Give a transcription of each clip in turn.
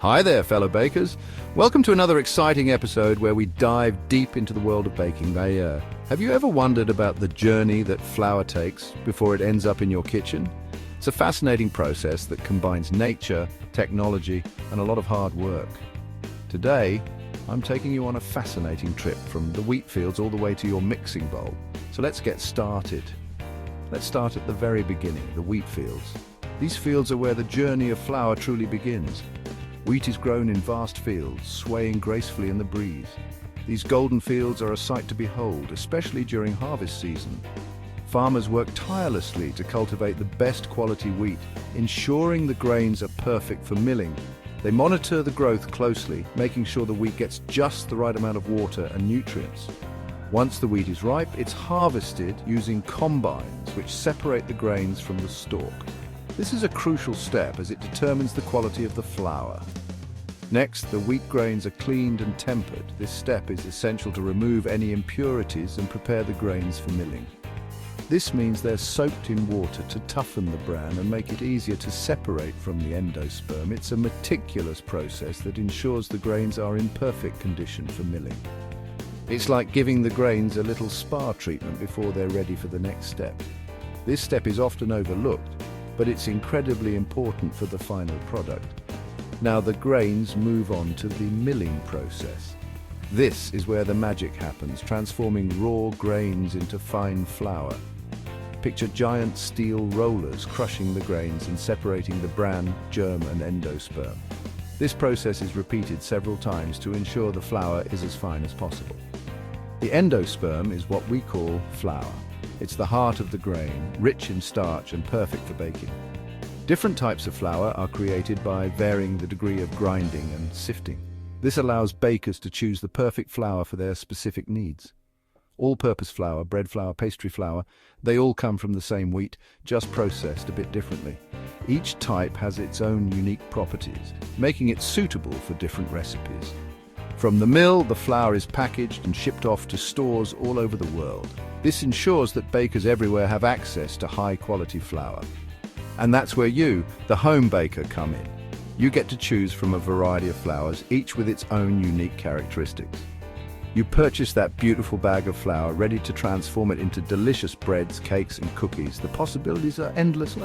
Hi there, fellow bakers. Welcome to another exciting episode where we dive deep into the world of baking. Have you ever wondered about the journey that flour takes before it ends up in your kitchen? It's a fascinating process that combines nature, technology, and a lot of hard work. Today, I'm taking you on a fascinating trip from the wheat fields all the way to your mixing bowl. So let's get started. Let's start at the very beginning, the wheat fields. These fields are where the journey of flour truly begins. Wheat is grown in vast fields, swaying gracefully in the breeze. These golden fields are a sight to behold, especially during harvest season. Farmers work tirelessly to cultivate the best quality wheat, ensuring the grains are perfect for milling. They monitor the growth closely, making sure the wheat gets just the right amount of water and nutrients. Once the wheat is ripe, it's harvested using combines, which separate the grains from the stalk. This is a crucial step as it determines the quality of the flour. Next, the wheat grains are cleaned and tempered. This step is essential to remove any impurities and prepare the grains for milling. This means they're soaked in water to toughen the bran and make it easier to separate from the endosperm. It's a meticulous process that ensures the grains are in perfect condition for milling. It's like giving the grains a little spa treatment before they're ready for the next step. This step is often overlooked, but it's incredibly important for the final product. Now the grains move on to the milling process. This is where the magic happens, transforming raw grains into fine flour. Picture giant steel rollers crushing the grains and separating the bran, germ, and endosperm. This process is repeated several times to ensure the flour is as fine as possible. The endosperm is what we call flour. It's the heart of the grain, rich in starch and perfect for baking. Different types of flour are created by varying the degree of grinding and sifting. This allows bakers to choose the perfect flour for their specific needs. All-purpose flour, bread flour, pastry flour, they all come from the same wheat, just processed a bit differently. Each type has its own unique properties, making it suitable for different recipes. From the mill, the flour is packaged and shipped off to stores all over the world. This ensures that bakers everywhere have access to high-quality flour. And that's where you, the home baker, come in. You get to choose from a variety of flours, each with its own unique characteristics. You purchase that beautiful bag of flour, ready to transform it into delicious breads, cakes, and cookies. The possibilities are endless.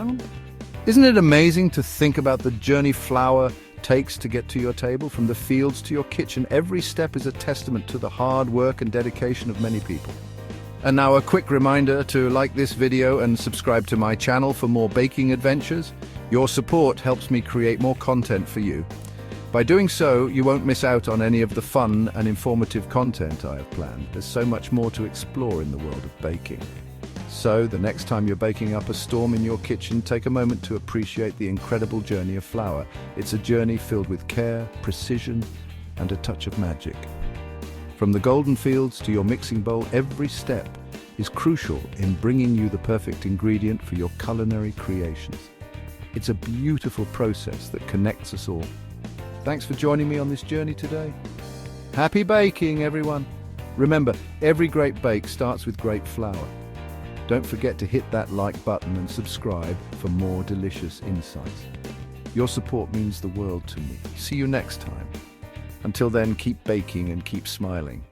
Isn't it amazing to think about the journey flour takes to get to your table? From the fields to your kitchen, every step is a testament to the hard work and dedication of many people. And now a quick reminder to like this video and subscribe to my channel for more baking adventures. Your support helps me create more content for you. By doing so, you won't miss out on any of the fun and informative content I have planned. There's so much more to explore in the world of baking. So, the next time you're baking up a storm in your kitchen, take a moment to appreciate the incredible journey of flour. It's a journey filled with care, precision, and a touch of magic. From the golden fields to your mixing bowl, every step is crucial in bringing you the perfect ingredient for your culinary creations. It's a beautiful process that connects us all. Thanks for joining me on this journey today. Happy baking, everyone! Remember, every great bake starts with great flour. Don't forget to hit that like button and subscribe for more delicious insights. Your support means the world to me. See you next time. Until then, keep baking and keep smiling.